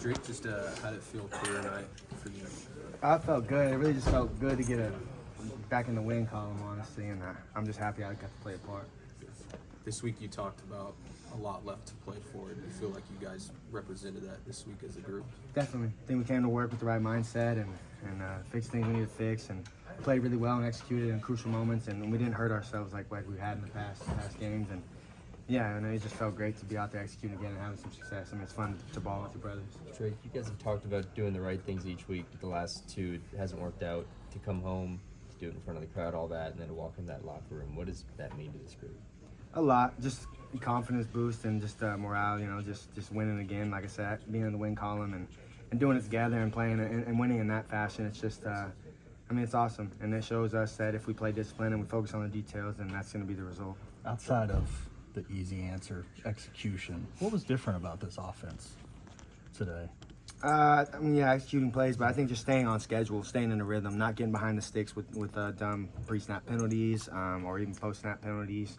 Drake, just how did it feel career night for you? I felt good. It really just felt good to get back in the win column, honestly, and I'm just happy I got to play a part. This week you talked about a lot left to play for. Do you feel like you guys represented that this week as a group? Definitely. I think we came to work with the right mindset and fixed things we needed to fix, and played really well and executed in crucial moments, and we didn't hurt ourselves like we had in the past games. And yeah, and it just felt great to be out there executing again and having some success. I mean, it's fun to ball with your brothers. Drake, you guys have talked about doing the right things each week. The last two, it hasn't worked out. To come home, to do it in front of the crowd, all that, and then to walk in that locker room. What does that mean to this group? A lot. Just confidence boost and just morale, just winning again. Like I said, being in the win column and doing it together and playing and winning in that fashion. It's just, it's awesome. And it shows us that if we play discipline and we focus on the details, then that's going to be the result. Outside of the easy answer, execution, what was different about this offense today? Executing plays, but I think just staying on schedule, staying in the rhythm, not getting behind the sticks with dumb pre-snap penalties or even post-snap penalties.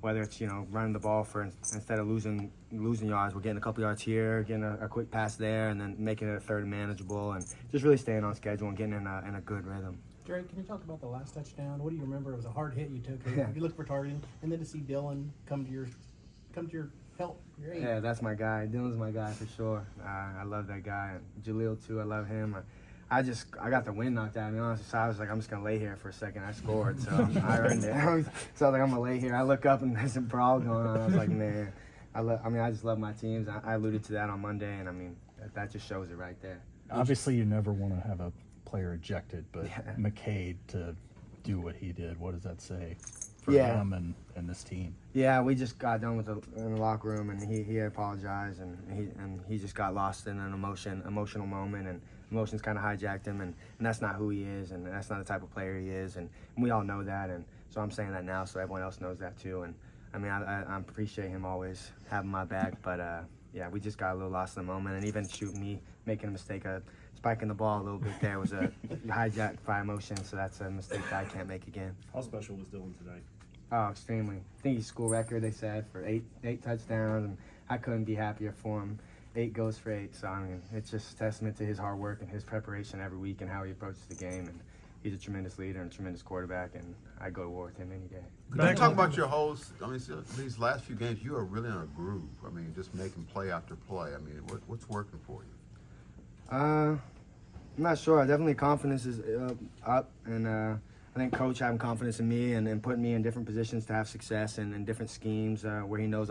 Whether it's running the ball instead of losing yards, we're getting a couple yards here, getting a quick pass there, and then making it a third and manageable, and just really staying on schedule and getting in a good rhythm. Drake, can you talk about the last touchdown? What do you remember? It was a hard hit you took. Yeah. You looked for targeting, and then to see Dylan come to your help. Your aid. Yeah, that's my guy. Dylan's my guy for sure. I love that guy. Jaleel too. I love him. I got the wind knocked out of me, honestly, so I was like, I'm just going to lay here for a second. I scored, so I earned it. So I was like, I'm going to lay here. I look up, and there's a brawl going on. I was like, man, I just love my teams. I alluded to that on Monday, and, that just shows it right there. Obviously, you never want to have a player ejected, but McCade to do what he did, what does that say for him and this team? Yeah, we just got done in the locker room, and he apologized, and he just got lost in an emotional moment, and emotions kind of hijacked him, and that's not who he is, and that's not the type of player he is, and we all know that, and so I'm saying that now so everyone else knows that too. And I appreciate him always having my back, but we just got a little lost in the moment, and even me making a mistake, spiking the ball a little bit there was a hijacked by emotion, so that's a mistake that I can't make again. How special was Dylan tonight? Oh, extremely. I think he's school record, they said, for eight touchdowns, and I couldn't be happier for him. 8 goes for 8, so it's just a testament to his hard work and his preparation every week and how he approaches the game. And he's a tremendous leader and a tremendous quarterback, and I go to war with him any day. Could you talk about your host? These last few games, you are really in a groove. Just making play after play. What's working for you? I'm not sure. Definitely confidence is up, and I think Coach having confidence in me and putting me in different positions to have success and in different schemes where he knows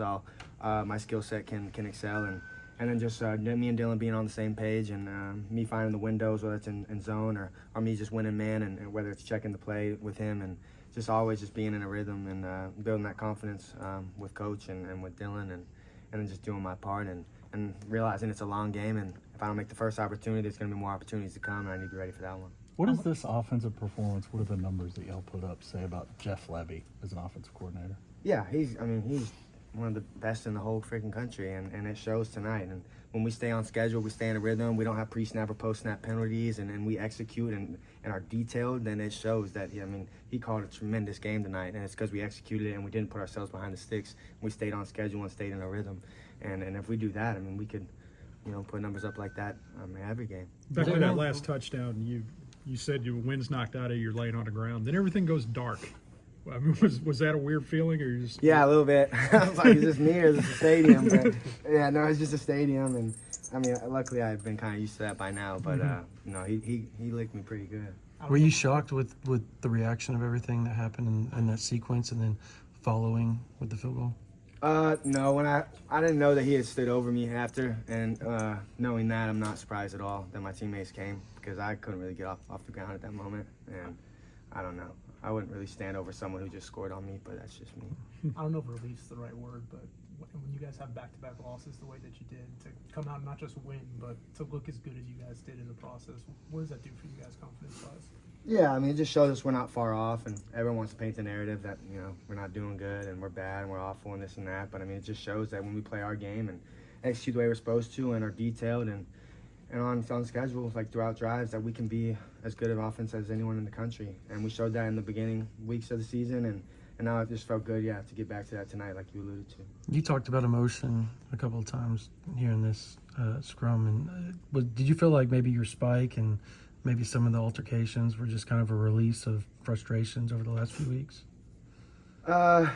my skill set can excel, and then just me and Dylan being on the same page, and me finding the windows, whether it's in zone or me just winning man, and whether it's checking the play with him, and just always just being in a rhythm and building that confidence with Coach and with Dylan, and then just doing my part and realizing it's a long game, and if I don't make the first opportunity, there's going to be more opportunities to come, and I need to be ready for that one. What is this offensive performance? What are the numbers that y'all put up say about Jeff Levy as an offensive coordinator? Yeah, he's one of the best in the whole freaking country, and it shows tonight. And when we stay on schedule, we stay in a rhythm, we don't have pre-snap or post-snap penalties, and we execute and are detailed, then it shows that, he called a tremendous game tonight, and it's because we executed it and we didn't put ourselves behind the sticks. We stayed on schedule and stayed in a rhythm. And if we do that, we could, put numbers up like that every game. Back to that last touchdown, you said your wind's knocked out of you, you're laying on the ground. Then everything goes dark. Was that a weird feeling, or you just? Yeah, a little bit. I was like, is this me or is this a stadium? But yeah, no, it's just a stadium, and luckily I've been kind of used to that by now. But he licked me pretty good. Were you shocked with the reaction of everything that happened in that sequence, and then following with the field goal? No, when I didn't know that he had stood over me after, and knowing that, I'm not surprised at all that my teammates came, because I couldn't really get off the ground at that moment, and I don't know. I wouldn't really stand over someone who just scored on me, but that's just me. I don't know if relief's the right word, but when you guys have back-to-back losses the way that you did, to come out and not just win, but to look as good as you guys did in the process, what does that do for you guys confidence-wise? Yeah, it just shows us we're not far off, and everyone wants to paint the narrative that, we're not doing good and we're bad and we're awful and this and that. But, it just shows that when we play our game and execute the way we're supposed to and are detailed and on schedule, like throughout drives, that we can be as good an offense as anyone in the country. And we showed that in the beginning weeks of the season, and and now it just felt good, to get back to that tonight, like you alluded to. You talked about emotion a couple of times here in this scrum, and did you feel like maybe your spike and maybe some of the altercations were just kind of a release of frustrations over the last few weeks? I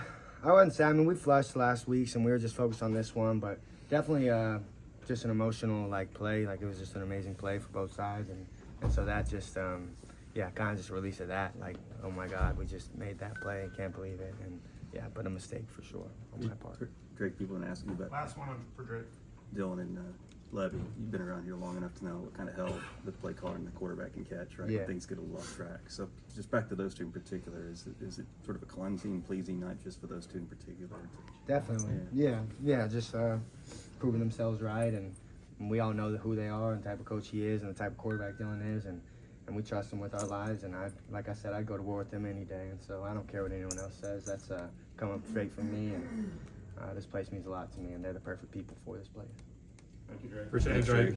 wouldn't say. I mean, we flushed last week's, and we were just focused on this one, but definitely just an emotional play. Like, it was just an amazing play for both sides, and so that just kind of just release of that. Like, oh my God, we just made that play, can't believe it, and but a mistake for sure on my part. Drake, people want to ask you about Last one for Drake. Dylan and Levy. You've been around here long enough to know what kind of hell the play caller and the quarterback can catch, right? Yeah. When things get a little off track. So just back to those two in particular, is it sort of a cleansing, pleasing night just for those two in particular? Definitely, yeah. Just proving themselves right, and we all know who they are and the type of coach he is and the type of quarterback Dylan is, and we trust him with our lives. And like I said, I'd go to war with them any day, and so I don't care what anyone else says. That's coming straight from me, and this place means a lot to me, and they're the perfect people for this place. Appreciate it, Drake.